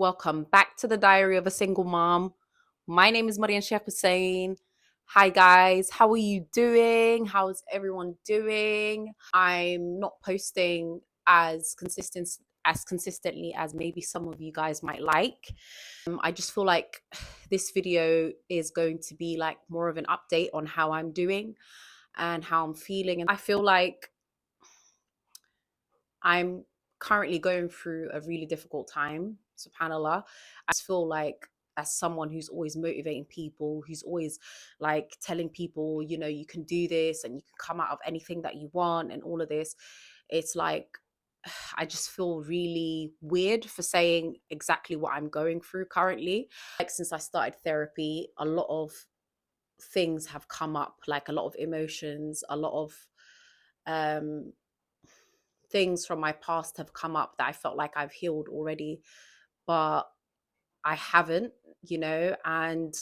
Welcome back to the Diary of a Single Mom. My name is Marian Sheikh Hussein. Hi guys, how are you doing? How's everyone doing? I'm not posting as consistently as maybe some of you guys might like. I just feel like this video is going to be like more of an update on how I'm doing and how I'm feeling. And I feel like I'm currently going through a really difficult time, subhanallah. I just feel like, as someone who's always motivating people, who's always like telling people, you can do this and you can come out of anything that you want and all of this, it's like I just feel really weird for saying exactly what I'm going through currently. Like, since I started therapy, a lot of things have come up, like a lot of emotions, a lot of um things from my past have come up that I felt like I've healed already, but I haven't, and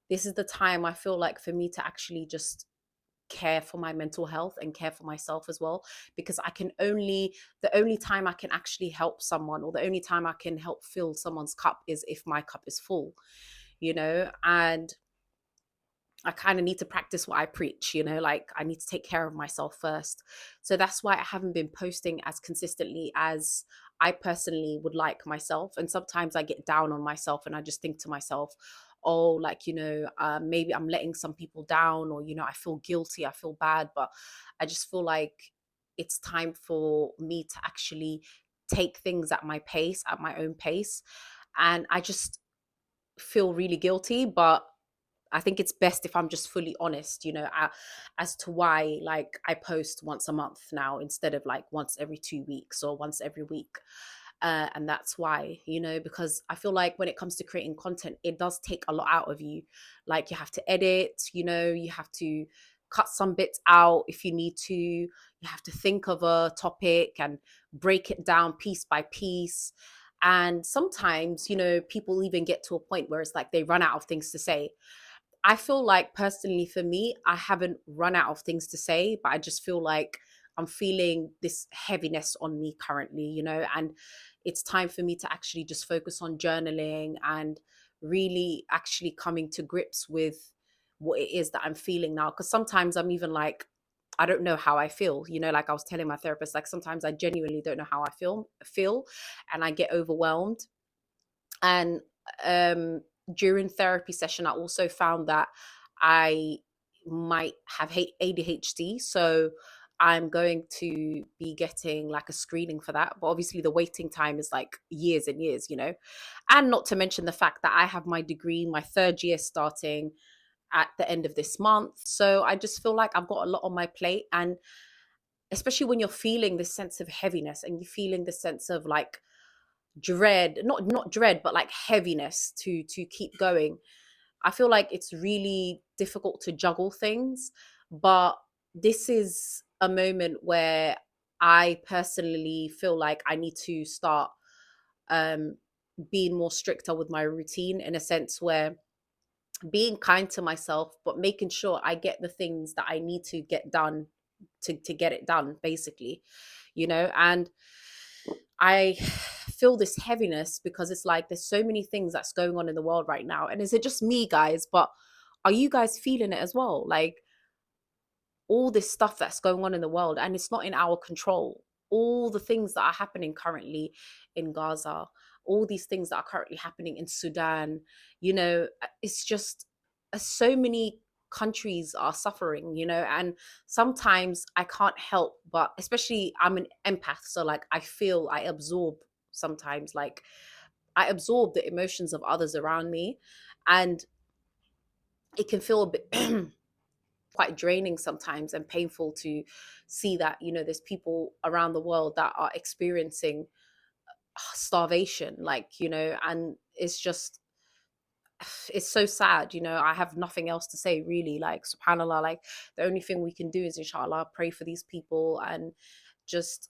this is the time I feel like for me to actually just care for my mental health and care for myself as well, because the only time I can actually help someone, or the only time I can help fill someone's cup, is if my cup is full, and I kind of need to practice what I preach, like I need to take care of myself first. So that's why I haven't been posting as consistently as I personally would like myself. And sometimes I get down on myself and I just think to myself, oh, like, maybe I'm letting some people down, or, I feel guilty, I feel bad. But I just feel like it's time for me to actually take things at my pace, at my own pace. And I just feel really guilty, but I think it's best if I'm just fully honest, as to why, like, I post once a month now instead of like once every 2 weeks or once every week. And that's why, because I feel like when it comes to creating content, it does take a lot out of you. Like, you have to edit, you have to cut some bits out if you need to. You have to think of a topic and break it down piece by piece. And sometimes, people even get to a point where it's like they run out of things to say. I feel like, personally, for me, I haven't run out of things to say, but I just feel like I'm feeling this heaviness on me currently, and it's time for me to actually just focus on journaling and really actually coming to grips with what it is that I'm feeling now. Because sometimes I'm even like, I don't know how I feel, like I was telling my therapist, like sometimes I genuinely don't know how I feel, and I get overwhelmed. And um during therapy session, I also found that I might have ADHD. So I'm going to be getting like a screening for that. But obviously the waiting time is like years and years, And not to mention the fact that I have my degree, my third year, starting at the end of this month. So I just feel like I've got a lot on my plate. And especially when you're feeling this sense of heaviness and you're feeling this sense of like dread, not dread, but like heaviness to keep going, I feel like it's really difficult to juggle things. But this is a moment where I personally feel like I need to start um being more stricter with my routine, in a sense where being kind to myself, but making sure I get the things that I need to get done to get it done, basically, and I feel this heaviness because it's like there's so many things that's going on in the world right now. And is it just me, guys? But are you guys feeling it as well? Like, all this stuff that's going on in the world, and it's not in our control. All the things that are happening currently in Gaza, all these things that are currently happening in Sudan, it's just so many countries are suffering, and sometimes I can't help but, especially I'm an empath, so like I absorb sometimes, like I absorb the emotions of others around me, and it can feel a bit quite draining sometimes and painful to see that, there's people around the world that are experiencing starvation, like, and it's just, it's so sad. I have nothing else to say, really. Like, subhanallah, like the only thing we can do is, inshallah, pray for these people and just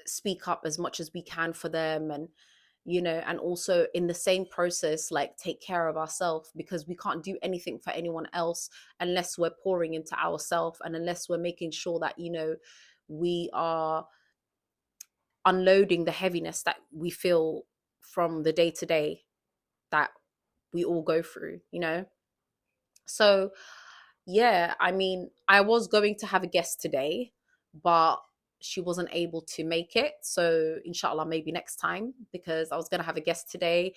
speak up as much as we can for them. And and also in the same process, like, take care of ourselves, because we can't do anything for anyone else unless we're pouring into ourselves, and unless we're making sure that, we are unloading the heaviness that we feel from the day to day that we all go through, you know? So, yeah, I mean, I was going to have a guest today, but she wasn't able to make it. So, inshallah, maybe next time, because I was going to have a guest today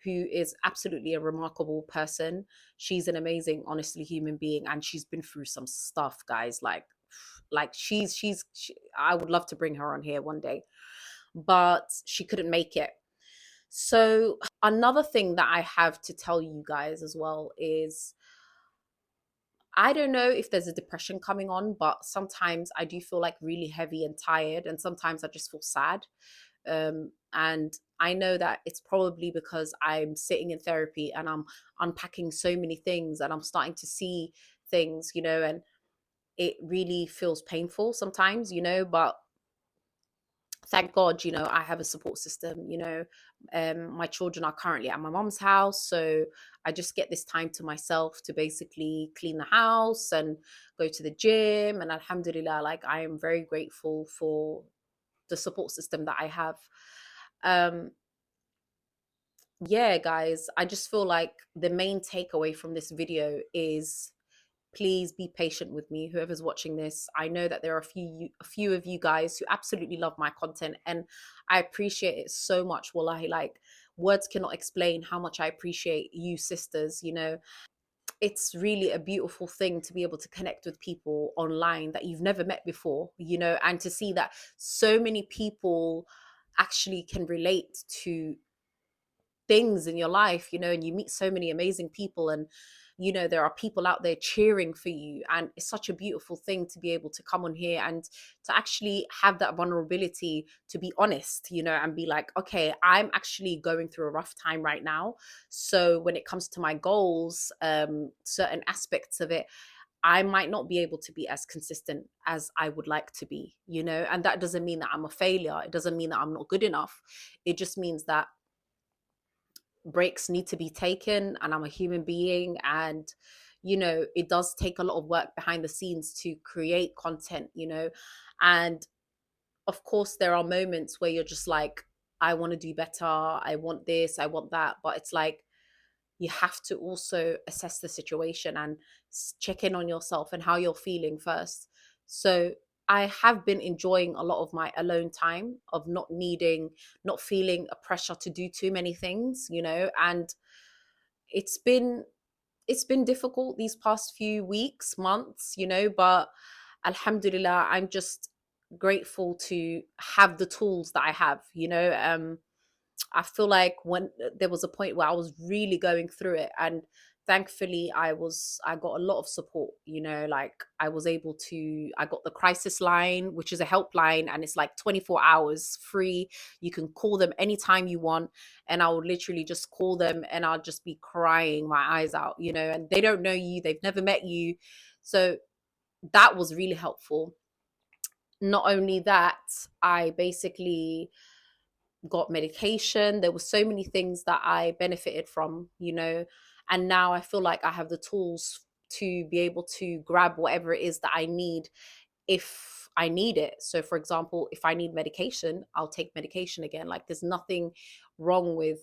who is absolutely a remarkable person. She's an amazing, honestly, human being, and she's been through some stuff, guys. Like I would love to bring her on here one day, but she couldn't make it. So, another thing that I have to tell you guys as well is I don't know if there's a depression coming on, but sometimes I do feel like really heavy and tired, and sometimes I just feel sad. And I know that it's probably because I'm sitting in therapy and I'm unpacking so many things and I'm starting to see things, you know, and it really feels painful sometimes, you know, but thank God, you know, I have a support system, you know. My children are currently at my mom's house. So I just get this time to myself to basically clean the house and go to the gym. And alhamdulillah, like I am very grateful for the support system that I have. Um, yeah, guys, I just feel like the main takeaway from this video is please be patient with me, whoever's watching this. I know that there are a few of you guys who absolutely love my content, and I appreciate it so much. Wallahi, like words cannot explain how much I appreciate you sisters, you know. It's really a beautiful thing to be able to connect with people online that you've never met before, you know, and to see that so many people actually can relate to things in your life, you know, and you meet so many amazing people, and you know there are people out there cheering for you, and it's such a beautiful thing to be able to come on here and to actually have that vulnerability to be honest, you know, and be like, okay, I'm actually going through a rough time right now. So when it comes to my goals, certain aspects of it, I might not be able to be as consistent as I would like to be, you know, and that doesn't mean that I'm a failure. It doesn't mean that I'm not good enough. It just means that breaks need to be taken, and I'm a human being, and you know it does take a lot of work behind the scenes to create content, you know. And of course there are moments where you're just like, I want to do better, I want this, I want that, but it's like you have to also assess the situation and check in on yourself and how you're feeling first. So I have been enjoying a lot of my alone time, of not feeling a pressure to do too many things, you know. And it's been it's been difficult these past few weeks, months, you know, but alhamdulillah, I'm just grateful to have the tools that I have, you know. I feel like when there was a point where I was really going through it, and thankfully I got a lot of support, you know, like I got the crisis line, which is a helpline, and it's like 24 hours free. You can call them anytime you want, and I would literally just call them and I'll just be crying my eyes out, you know, and they don't know you, they've never met you. So that was really helpful. Not only that, I basically got medication. There were so many things that I benefited from, you know, and now I feel like I have the tools to be able to grab whatever it is that I need if I need it. So, for example, if I need medication, I'll take medication again. Like, there's nothing wrong with,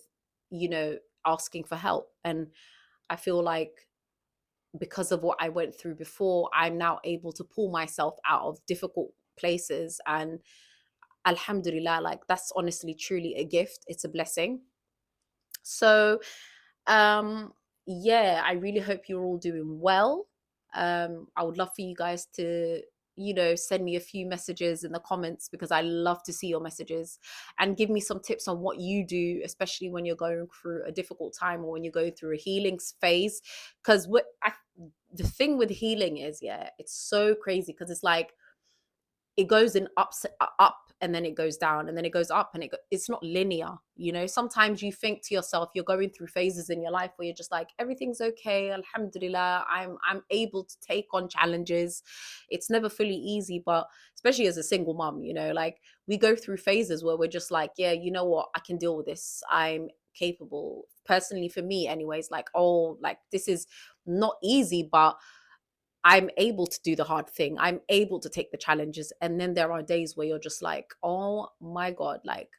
you know, asking for help. And I feel like because of what I went through before, I'm now able to pull myself out of difficult places. And alhamdulillah, like that's honestly truly a gift, it's a blessing. So um yeah, I really hope you're all doing well. I would love for you guys to, you know, send me a few messages in the comments, because I love to see your messages, and give me some tips on what you do, especially when you're going through a difficult time or when you're going through a healing phase. Because the thing with healing is, yeah, it's so crazy, because it's like it goes in up and then it goes down and then it goes up, and it's not linear, you know. Sometimes you think to yourself, you're going through phases in your life where you're just like, everything's okay, alhamdulillah, I'm able to take on challenges. It's never fully easy, but especially as a single mom, you know, like we go through phases where we're just like, yeah, you know what, I can deal with this, I'm capable. Personally, for me anyways, like, oh, like this is not easy, but I'm able to do the hard thing. I'm able to take the challenges. And then there are days where you're just like, oh my God, like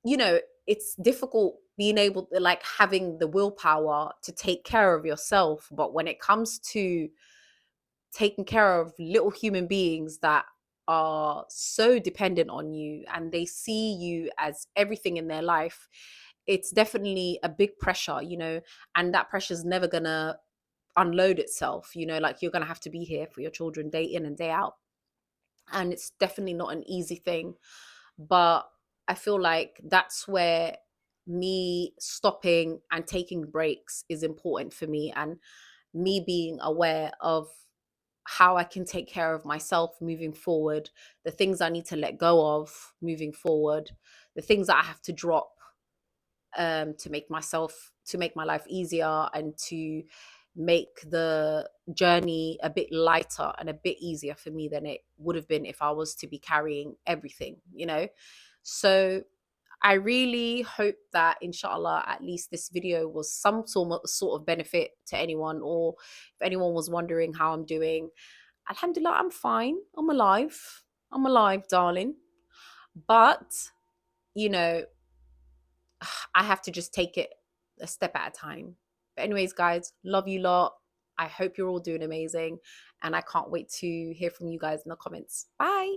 you know, it's difficult being able to, like, having the willpower to take care of yourself. But when it comes to taking care of little human beings that are so dependent on you and they see you as everything in their life, it's definitely a big pressure, you know, and that pressure is never gonna unload itself, you know, like you're gonna have to be here for your children day in and day out. And it's definitely not an easy thing. But I feel like that's where me stopping and taking breaks is important for me, and me being aware of how I can take care of myself moving forward, the things I need to let go of moving forward, the things that I have to drop, to make my life easier and to make the journey a bit lighter and a bit easier for me than it would have been if I was to be carrying everything, you know. So I really hope that, inshallah, at least this video was some sort of benefit to anyone, or if anyone was wondering how I'm doing. Alhamdulillah, I'm fine. I'm alive. I'm alive, darling. But, you know, I have to just take it a step at a time. But, anyways, guys, love you lot. I hope you're all doing amazing. And I can't wait to hear from you guys in the comments. Bye.